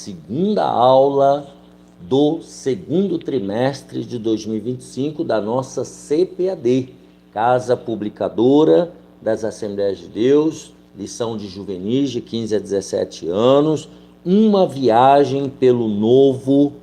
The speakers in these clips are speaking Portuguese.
segunda aula do segundo trimestre de 2025 da nossa CPAD, Casa Publicadora das Assembleias de Deus, lição de juvenis de 15 a 17 anos, uma viagem pelo Novo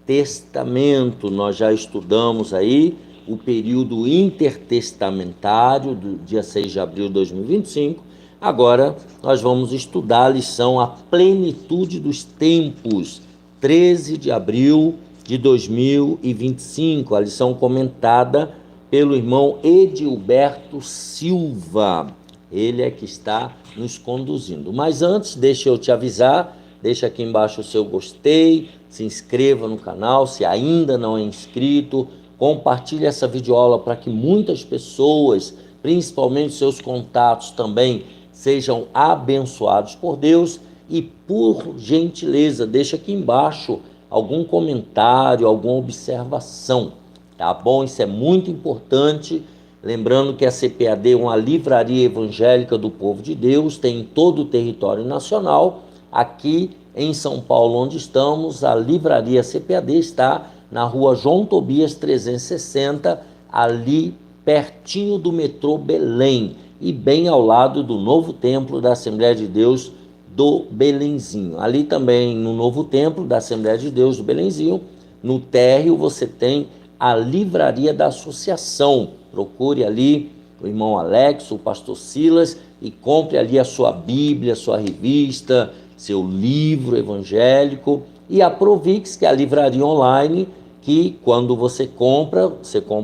Testamento. Nós já estudamos aí o período intertestamentário do dia 6 de abril de 2025. Agora nós vamos estudar a lição A Plenitude dos Tempos, 13 de abril de 2025, a lição comentada pelo irmão Edilberto Silva. Ele é que está nos conduzindo. Mas antes, deixa eu te avisar, deixa aqui embaixo o seu gostei, se inscreva no canal, se ainda não é inscrito, compartilhe essa videoaula para que muitas pessoas, principalmente seus contatos também, sejam abençoados por Deus. E, por gentileza, deixa aqui embaixo algum comentário, alguma observação, tá bom? Isso é muito importante. Lembrando que a CPAD é uma livraria evangélica do povo de Deus, tem em todo o território nacional. Aqui em São Paulo, onde estamos, a livraria CPAD está na rua João Tobias 360, ali pertinho do metrô Belém, e bem ao lado do novo templo da Assembleia de Deus do Belenzinho. Ali também no novo templo da Assembleia de Deus do Belenzinho, no térreo, você tem a livraria da associação. Procure ali o irmão Alex, o pastor Silas, e compre ali a sua Bíblia, a sua revista, seu livro evangélico, e a Provix, que é a livraria online, que quando você compra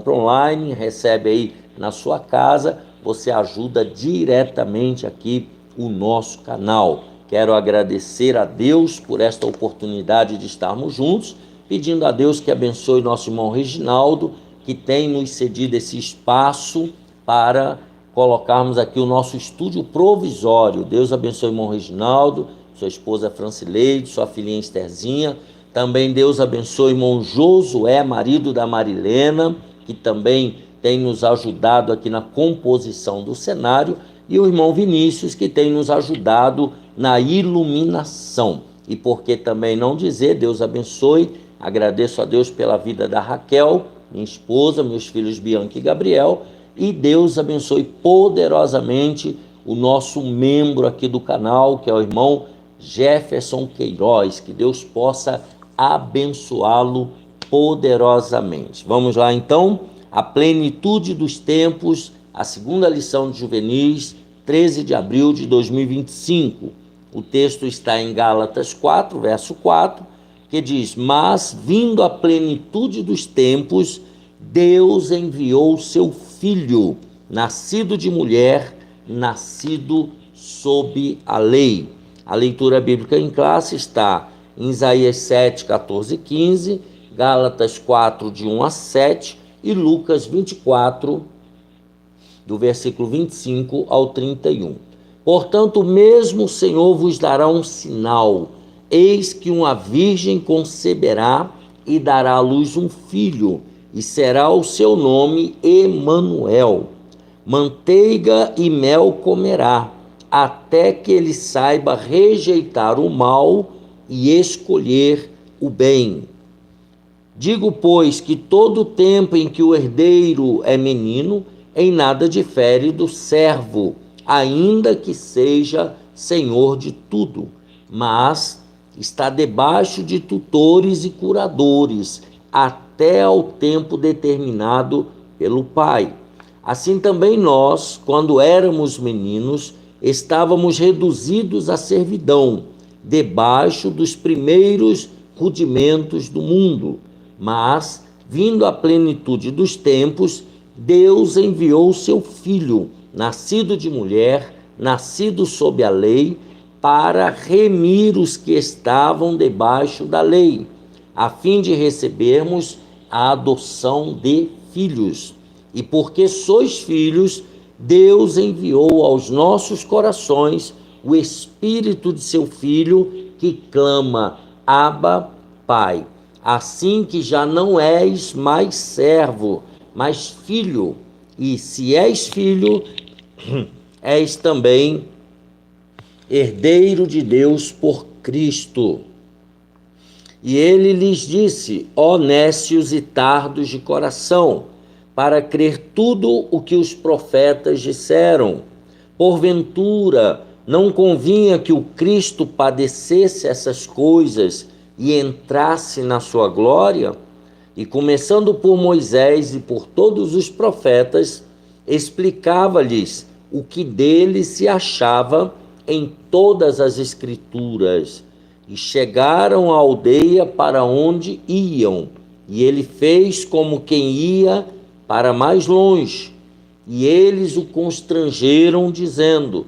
online, recebe aí na sua casa, você ajuda diretamente aqui o nosso canal. Quero agradecer a Deus por esta oportunidade de estarmos juntos, pedindo a Deus que abençoe nosso irmão Reginaldo, que tem nos cedido esse espaço para colocarmos aqui o nosso estúdio provisório. Deus abençoe o irmão Reginaldo, sua esposa Francileide, sua filhinha Estherzinha. Também Deus abençoe o irmão Josué, marido da Marilena, que também tem nos ajudado aqui na composição do cenário, e o irmão Vinícius, que tem nos ajudado na iluminação. E por que também não dizer, Deus abençoe, agradeço a Deus pela vida da Raquel, minha esposa, meus filhos Bianca e Gabriel, e Deus abençoe poderosamente o nosso membro aqui do canal, que é o irmão Jefferson Queiroz, que Deus possa abençoá-lo poderosamente. Vamos lá então, a plenitude dos tempos, a segunda lição de juvenis, 13 de abril de 2025. O texto está em Gálatas 4, verso 4, que diz: mas vindo a plenitude dos tempos, Deus enviou seu Filho, nascido de mulher, nascido sob a lei. A leitura bíblica em classe está em Isaías 7, 14 e 15, Gálatas 4, de 1 a 7 e Lucas 24, do versículo 25 ao 31. Portanto, mesmo o Senhor vos dará um sinal: eis que uma virgem conceberá e dará à luz um filho, e será o seu nome Emanuel. Manteiga e mel comerá, até que ele saiba rejeitar o mal e escolher o bem. Digo, pois, que todo o tempo em que o herdeiro é menino, em nada difere do servo, ainda que seja senhor de tudo, mas está debaixo de tutores e curadores, até ao tempo determinado pelo Pai. Assim também nós, quando éramos meninos, estávamos reduzidos à servidão, debaixo dos primeiros rudimentos do mundo. Mas, vindo a plenitude dos tempos, Deus enviou o seu Filho, nascido de mulher, nascido sob a lei, para remir os que estavam debaixo da lei, a fim de recebermos a adoção de filhos. E porque sois filhos, Deus enviou aos nossos corações o Espírito de seu Filho, que clama: Abba, Pai. Assim que já não és mais servo, mas filho. E se és filho, és também herdeiro de Deus por Cristo. E ele lhes disse: ó nécios e tardos de coração, para crer tudo o que os profetas disseram. Porventura, não convinha que o Cristo padecesse essas coisas e entrasse na sua glória? E começando por Moisés e por todos os profetas, explicava-lhes o que dele se achava em todas as Escrituras. E chegaram à aldeia para onde iam, e ele fez como quem ia para mais longe. E eles o constrangeram, dizendo: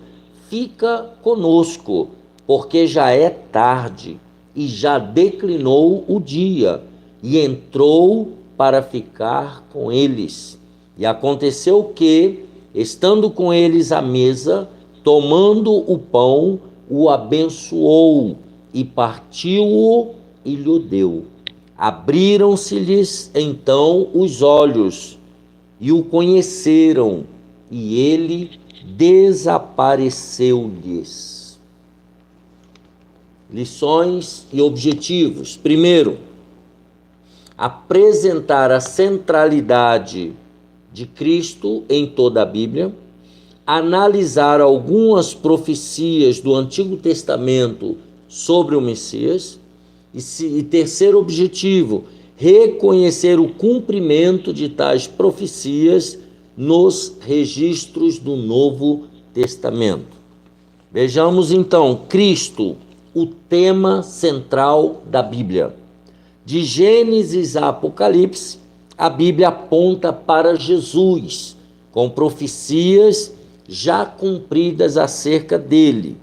fica conosco, porque já é tarde, e já declinou o dia. E entrou para ficar com eles. E aconteceu que, estando com eles à mesa, tomando o pão, o abençoou, e partiu-o e lhe deu. Abriram-se-lhes então os olhos, e o conheceram, e ele desapareceu-lhes. Lições e objetivos. Primeiro, apresentar a centralidade de Cristo em toda a Bíblia, analisar algumas profecias do Antigo Testamento sobre o Messias, e terceiro objetivo, reconhecer o cumprimento de tais profecias nos registros do Novo Testamento. Vejamos então, Cristo, o tema central da Bíblia. De Gênesis a Apocalipse, a Bíblia aponta para Jesus, com profecias já cumpridas acerca dele.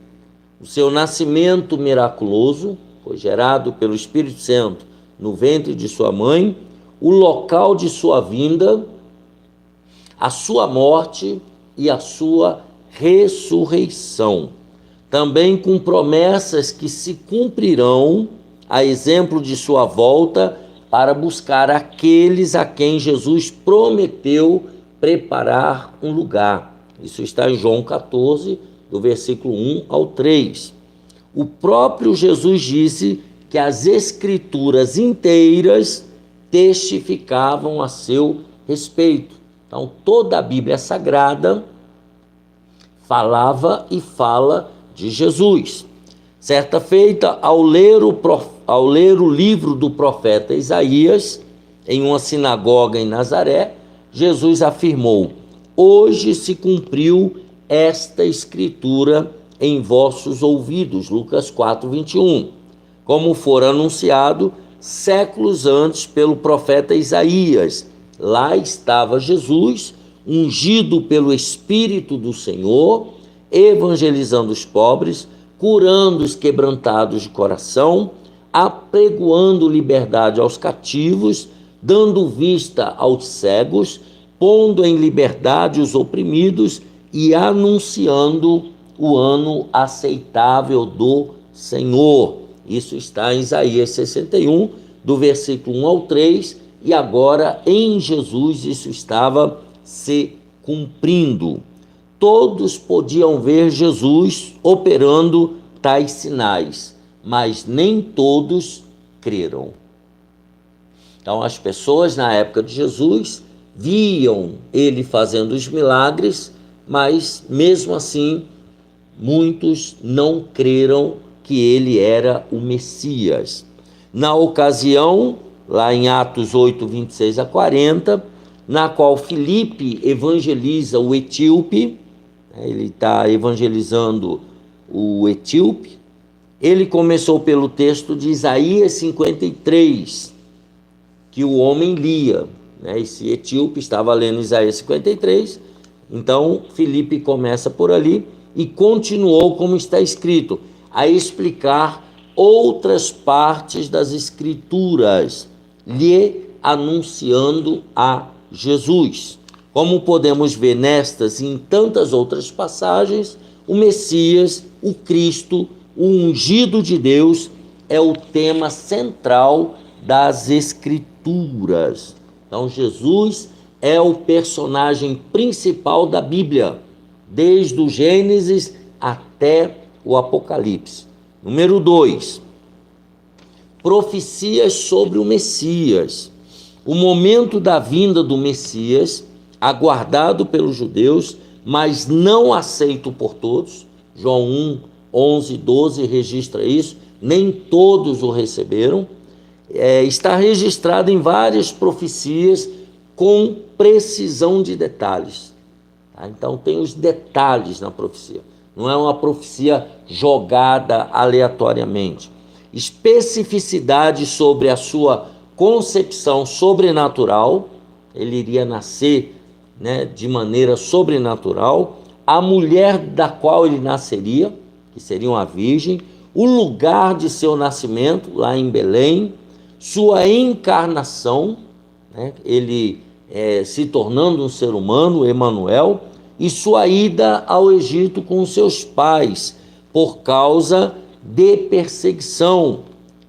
O seu nascimento miraculoso, foi gerado pelo Espírito Santo no ventre de sua mãe, o local de sua vinda, a sua morte e a sua ressurreição. Também com promessas que se cumprirão, a exemplo de sua volta, para buscar aqueles a quem Jesus prometeu preparar um lugar. Isso está em João 14, do versículo 1 ao 3. O próprio Jesus disse que as Escrituras inteiras testificavam a seu respeito. Então, toda a Bíblia Sagrada falava e fala de Jesus. Certa feita, ao ler o livro do profeta Isaías, em uma sinagoga em Nazaré, Jesus afirmou: hoje se cumpriu esta escritura em vossos ouvidos. Lucas 4, 21. Como fora anunciado séculos antes pelo profeta Isaías. Lá estava Jesus, ungido pelo Espírito do Senhor, evangelizando os pobres, curando os quebrantados de coração, apregoando liberdade aos cativos, dando vista aos cegos, pondo em liberdade os oprimidos e anunciando o ano aceitável do Senhor. Isso está em Isaías 61, do versículo 1 ao 3, e agora em Jesus isso estava se cumprindo. Todos podiam ver Jesus operando tais sinais, mas nem todos creram. Então, as pessoas na época de Jesus viam ele fazendo os milagres, mas mesmo assim, muitos não creram que ele era o Messias. Na ocasião, lá em Atos 8, 26 a 40, na qual Filipe evangeliza o etíope, ele está evangelizando o etíope. Ele começou pelo texto de Isaías 53, que o homem lia. Esse etíope estava lendo Isaías 53, então Filipe começa por ali e continuou, como está escrito, a explicar outras partes das Escrituras, lhe anunciando a Jesus. Como podemos ver nestas e em tantas outras passagens, o Messias, o Cristo, o ungido de Deus, é o tema central das Escrituras. Então, Jesus é o personagem principal da Bíblia, desde o Gênesis até o Apocalipse. Número 2. profecias sobre o Messias. O momento da vinda do Messias, aguardado pelos judeus, mas não aceito por todos. João 1, 11, 12 registra isso. Nem todos o receberam. Está registrado em várias profecias com precisão de detalhes. Tá? Então tem os detalhes na profecia. Não é uma profecia jogada aleatoriamente. Especificidade sobre a sua concepção sobrenatural. Ele iria nascer, né, de maneira sobrenatural. A mulher da qual ele nasceria, que seria uma virgem. O lugar de seu nascimento, lá em Belém. Sua encarnação, né, ele se tornando um ser humano, Emanuel, e sua ida ao Egito com seus pais, por causa de perseguição.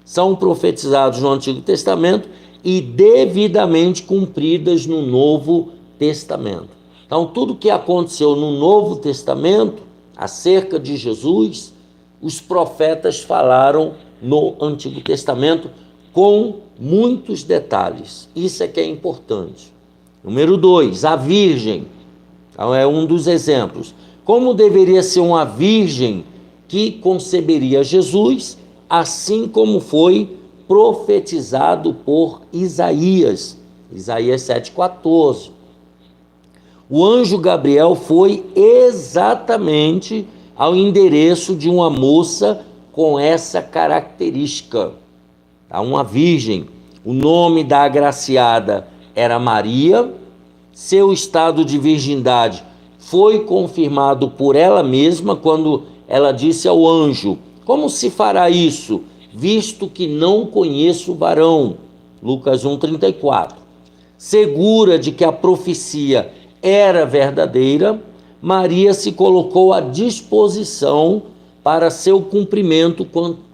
São profetizados no Antigo Testamento e devidamente cumpridas no Novo Testamento. Então, tudo que aconteceu no Novo Testamento, acerca de Jesus, os profetas falaram no Antigo Testamento com muitos detalhes. Isso é que é importante. Número 2, a virgem. Então, é um dos exemplos. Como deveria ser uma virgem que conceberia Jesus, assim como foi profetizado por Isaías. Isaías 7,14. O anjo Gabriel foi exatamente ao endereço de uma moça com essa característica. Uma virgem. O nome da agraciada era Maria. Seu estado de virgindade foi confirmado por ela mesma quando ela disse ao anjo: como se fará isso, visto que não conheço o varão? Lucas 1,34. Segura de que a profecia era verdadeira, Maria se colocou à disposição para seu cumprimento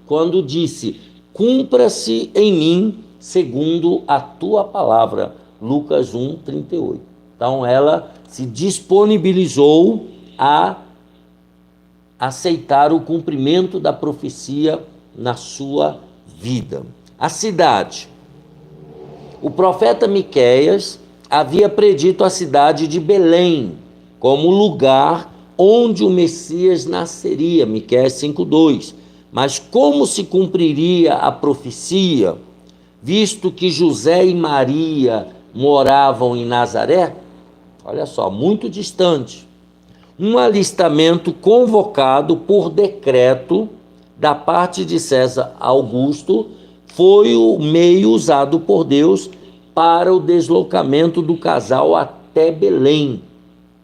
quando disse: cumpra-se em mim segundo a tua palavra. Lucas 1,38. Então ela se disponibilizou a aceitar o cumprimento da profecia na sua vida. A cidade. O profeta Miqueias havia predito a cidade de Belém como lugar onde o Messias nasceria, Miqueias 5,2. Mas como se cumpriria a profecia, visto que José e Maria moravam em Nazaré? Olha só, muito distante. Um alistamento convocado por decreto da parte de César Augusto foi o meio usado por Deus para o deslocamento do casal até Belém.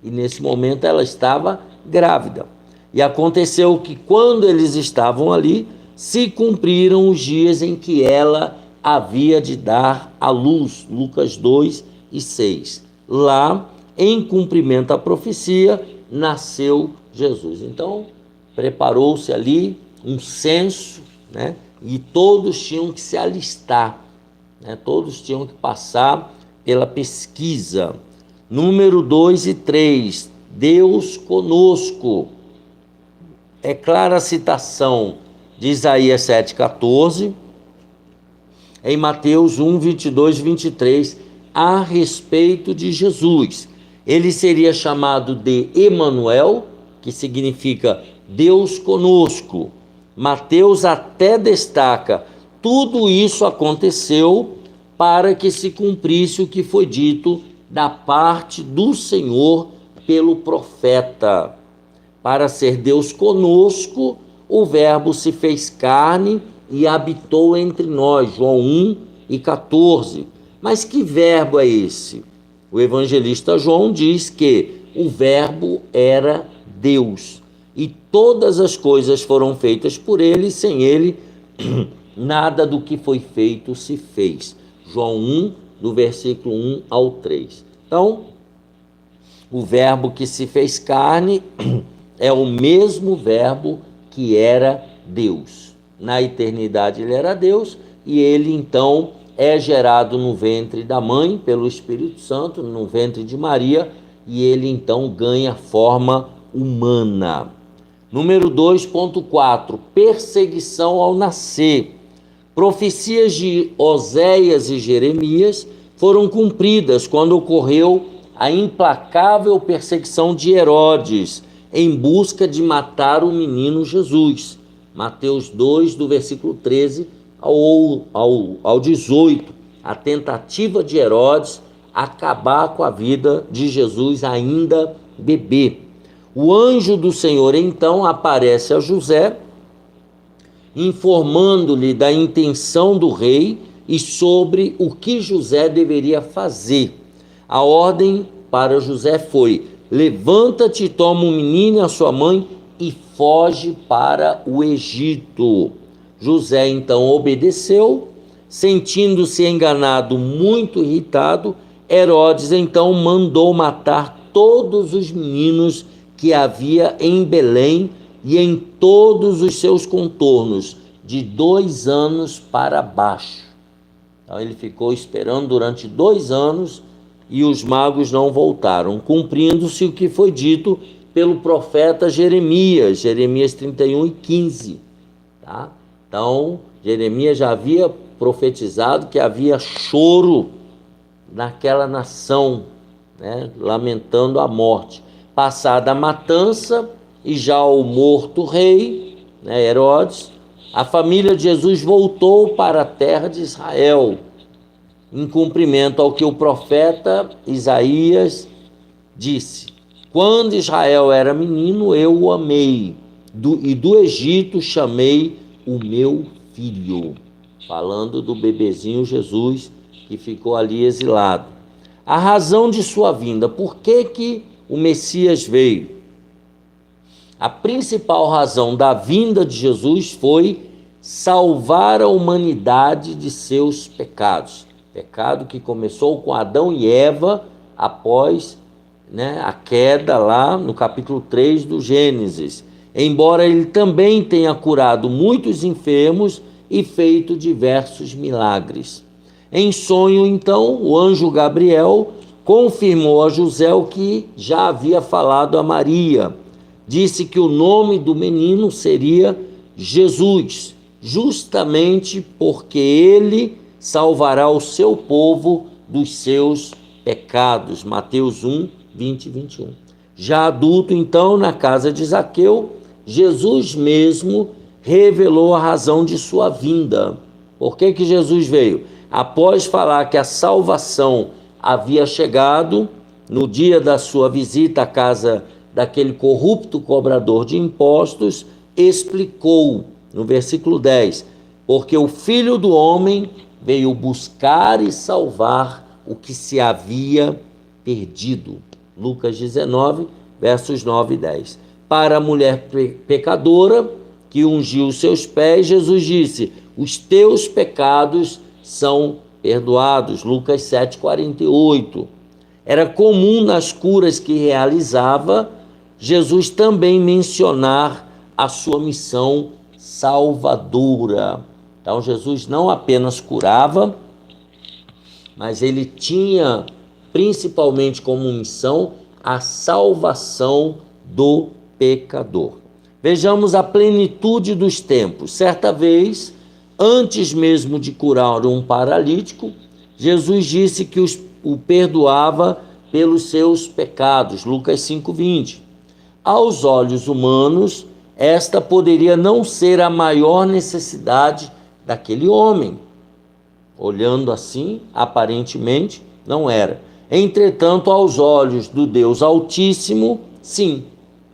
E nesse momento ela estava grávida. E aconteceu que quando eles estavam ali, se cumpriram os dias em que ela havia de dar à luz. Lucas 2:6. Lá, em cumprimento à profecia, nasceu Jesus. Então, preparou-se ali um censo, né? E todos tinham que se alistar, né? Todos tinham que passar pela pesquisa. Número 2 e 3, Deus conosco. É clara a citação de Isaías 7,14, em Mateus 1, 22 e 23, a respeito de Jesus. Ele seria chamado de Emanuel, que significa Deus conosco. Mateus até destaca: tudo isso aconteceu para que se cumprisse o que foi dito da parte do Senhor pelo profeta. Para ser Deus conosco, o Verbo se fez carne e habitou entre nós. João 1:14. Mas que verbo é esse? O evangelista João diz que o Verbo era Deus. E todas as coisas foram feitas por ele, e sem ele, nada do que foi feito se fez. João 1, do versículo 1 ao 3. Então, o Verbo que se fez carne é o mesmo Verbo que era Deus. Na eternidade ele era Deus, e ele então é gerado no ventre da mãe pelo Espírito Santo, no ventre de Maria, e ele então ganha forma humana. Número 2.4, perseguição ao nascer. Profecias de Oséias e Jeremias foram cumpridas quando ocorreu a implacável perseguição de Herodes em busca de matar o menino Jesus. Mateus 2, do versículo 13 ao 18, a tentativa de Herodes acabar com a vida de Jesus ainda bebê. O anjo do Senhor então aparece a José, informando-lhe da intenção do rei e sobre o que José deveria fazer. A ordem para José foi: levanta-te, toma o menino e a sua mãe e foge para o Egito. José então obedeceu. Sentindo-se enganado, muito irritado, Herodes então mandou matar todos os meninos que havia em Belém e em todos os seus contornos, de 2 anos para baixo. Então ele ficou esperando durante 2 anos e os magos não voltaram, cumprindo-se o que foi dito pelo profeta Jeremias, Jeremias 31:15. Tá? Então, Jeremias já havia profetizado que havia choro naquela nação, né, lamentando a morte. Passada a matança e já o morto rei, né, Herodes, a família de Jesus voltou para a terra de Israel, em cumprimento ao que o profeta Isaías disse: quando Israel era menino, eu o amei, e do Egito chamei o meu filho. Falando do bebezinho Jesus que ficou ali exilado. A razão de sua vinda, por que o Messias veio? A principal razão da vinda de Jesus foi salvar a humanidade de seus pecados. Pecado que começou com Adão e Eva após, né, a queda lá no capítulo 3 do Gênesis. Embora ele também tenha curado muitos enfermos e feito diversos milagres. Em sonho, então, o anjo Gabriel confirmou a José o que já havia falado a Maria. Disse que o nome do menino seria Jesus, justamente porque ele salvará o seu povo dos seus pecados. Mateus 1, 20 e 21. Já adulto, então, na casa de Zaqueu, Jesus mesmo revelou a razão de sua vinda. Por que Jesus veio? Após falar que a salvação havia chegado, no dia da sua visita à casa daquele corrupto cobrador de impostos, explicou no versículo 10, porque o Filho do Homem veio buscar e salvar o que se havia perdido. Lucas 19, versos 9 e 10. Para a mulher pecadora que ungiu os seus pés, Jesus disse: os teus pecados são perdoados. Lucas 7, 48. Era comum nas curas que realizava Jesus também mencionar a sua missão salvadora. Então Jesus não apenas curava, mas ele tinha principalmente como missão a salvação do pecador. Vejamos a plenitude dos tempos. Certa vez, antes mesmo de curar um paralítico, Jesus disse que o perdoava pelos seus pecados. Lucas 5:20. Aos olhos humanos, esta poderia não ser a maior necessidade daquele homem. Olhando assim, aparentemente, não era. Entretanto, aos olhos do Deus Altíssimo, sim,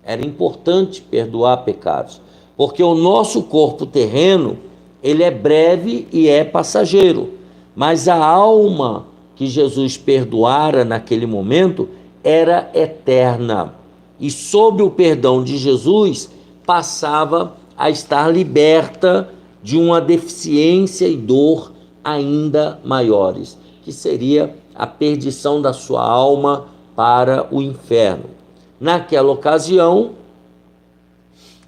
era importante perdoar pecados, porque o nosso corpo terreno, ele é breve e é passageiro, mas a alma que Jesus perdoara naquele momento era eterna, e sob o perdão de Jesus passava a estar liberta de uma deficiência e dor ainda maiores, que seria a perdição da sua alma para o inferno. Naquela ocasião,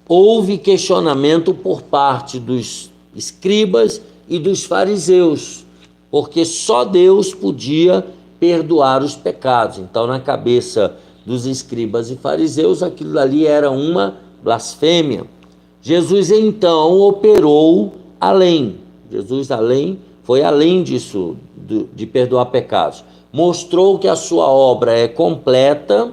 houve questionamento por parte dos escribas e dos fariseus, porque só Deus podia perdoar os pecados. Então, na cabeça dos escribas e fariseus, aquilo ali era uma blasfêmia. Jesus, então, operou além. Jesus foi além disso, de perdoar pecados. Mostrou que a sua obra é completa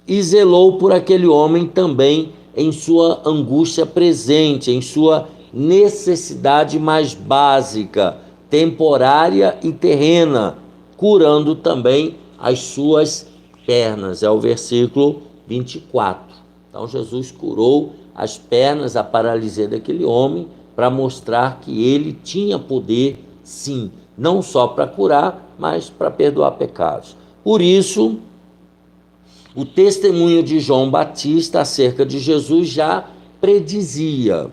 e zelou por aquele homem também em sua angústia presente, em sua necessidade mais básica, temporária e terrena, curando também as suas pernas. É o versículo 24. Então Jesus curou as pernas, a paralisia daquele homem, para mostrar que ele tinha poder, sim, não só para curar, mas para perdoar pecados. Por isso, o testemunho de João Batista acerca de Jesus já predizia: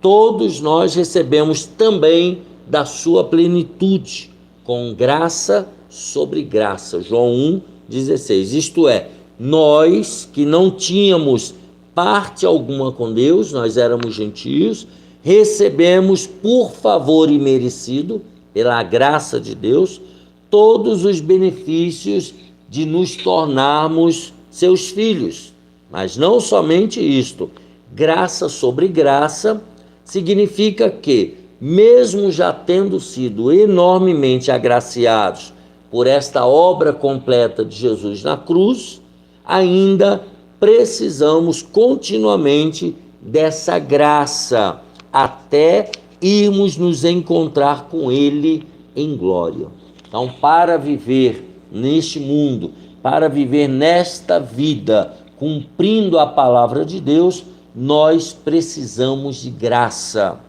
todos nós recebemos também da sua plenitude, com graça sobre graça. João 1,16. Isto é, nós que não tínhamos parte alguma com Deus, nós éramos gentios, recebemos por favor imerecido, pela graça de Deus, todos os benefícios de nos tornarmos seus filhos. Mas não somente isto, graça sobre graça significa que, mesmo já tendo sido enormemente agraciados por esta obra completa de Jesus na cruz, ainda precisamos continuamente dessa graça até irmos nos encontrar com Ele em glória. Então, para viver neste mundo, para viver nesta vida, cumprindo a palavra de Deus, nós precisamos de graça,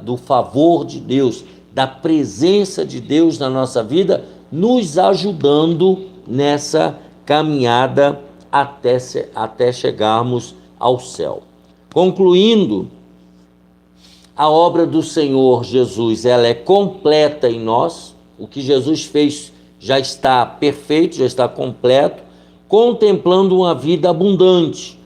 do favor de Deus, da presença de Deus na nossa vida, nos ajudando nessa caminhada até chegarmos ao céu. Concluindo, a obra do Senhor Jesus, ela é completa em nós. O que Jesus fez já está perfeito, já está completo, contemplando uma vida abundante,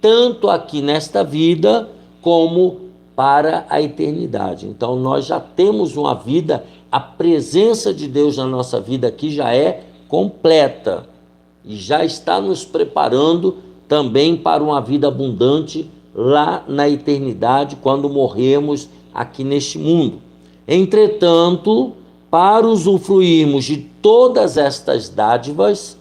tanto aqui nesta vida como para a eternidade. Então nós já temos uma vida, a presença de Deus na nossa vida aqui já é completa e já está nos preparando também para uma vida abundante lá na eternidade, quando morremos aqui neste mundo. Entretanto, para usufruirmos de todas estas dádivas,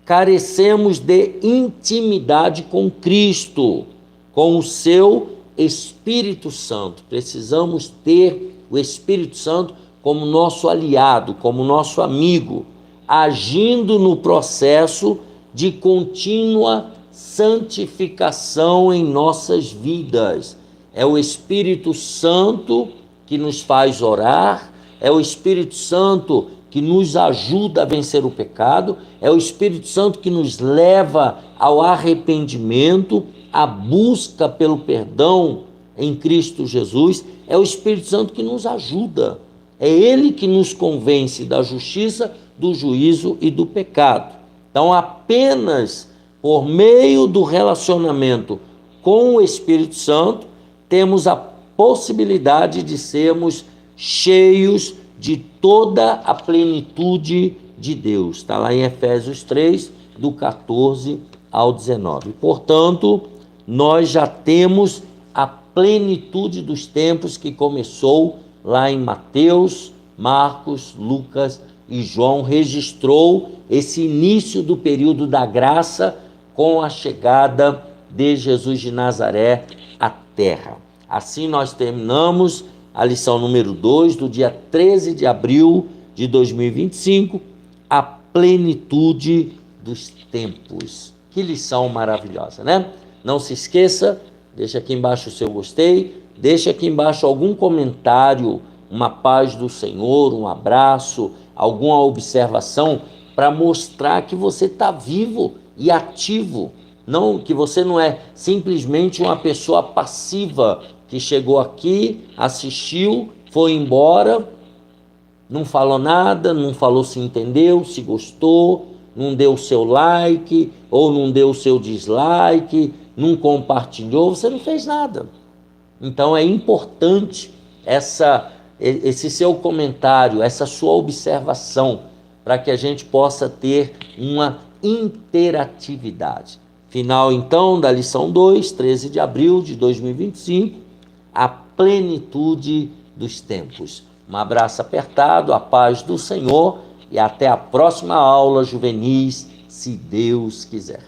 carecemos de intimidade com Cristo, com o seu Espírito Santo. Precisamos ter o Espírito Santo como nosso aliado, como nosso amigo, agindo no processo de contínua santificação em nossas vidas. É o Espírito Santo que nos faz orar, é o Espírito Santo que nos ajuda a vencer o pecado, é o Espírito Santo que nos leva ao arrependimento, à busca pelo perdão em Cristo Jesus, é o Espírito Santo que nos ajuda, é Ele que nos convence da justiça, do juízo e do pecado. Então, apenas por meio do relacionamento com o Espírito Santo, temos a possibilidade de sermos cheios de toda a plenitude de Deus. Está lá em Efésios 3, do 14 ao 19. Portanto, nós já temos a plenitude dos tempos que começou lá em Mateus, Marcos, Lucas e João, registrou esse início do período da graça com a chegada de Jesus de Nazaré à terra. Assim nós terminamos a lição número 2, do dia 13 de abril de 2025, a plenitude dos tempos. Que lição maravilhosa, né? Não se esqueça, deixa aqui embaixo o seu gostei, deixa aqui embaixo algum comentário, uma paz do Senhor, um abraço, alguma observação para mostrar que você está vivo e ativo, não, que você não é simplesmente uma pessoa passiva que chegou aqui, assistiu, foi embora, não falou nada, não falou se entendeu, se gostou, não deu o seu like ou não deu o seu dislike, não compartilhou, você não fez nada. Então é importante esse seu comentário, essa sua observação, para que a gente possa ter uma interatividade. Final, então, da lição 2, 13 de abril de 2025, a plenitude dos tempos. Um abraço apertado, a paz do Senhor e até a próxima aula juvenis, se Deus quiser.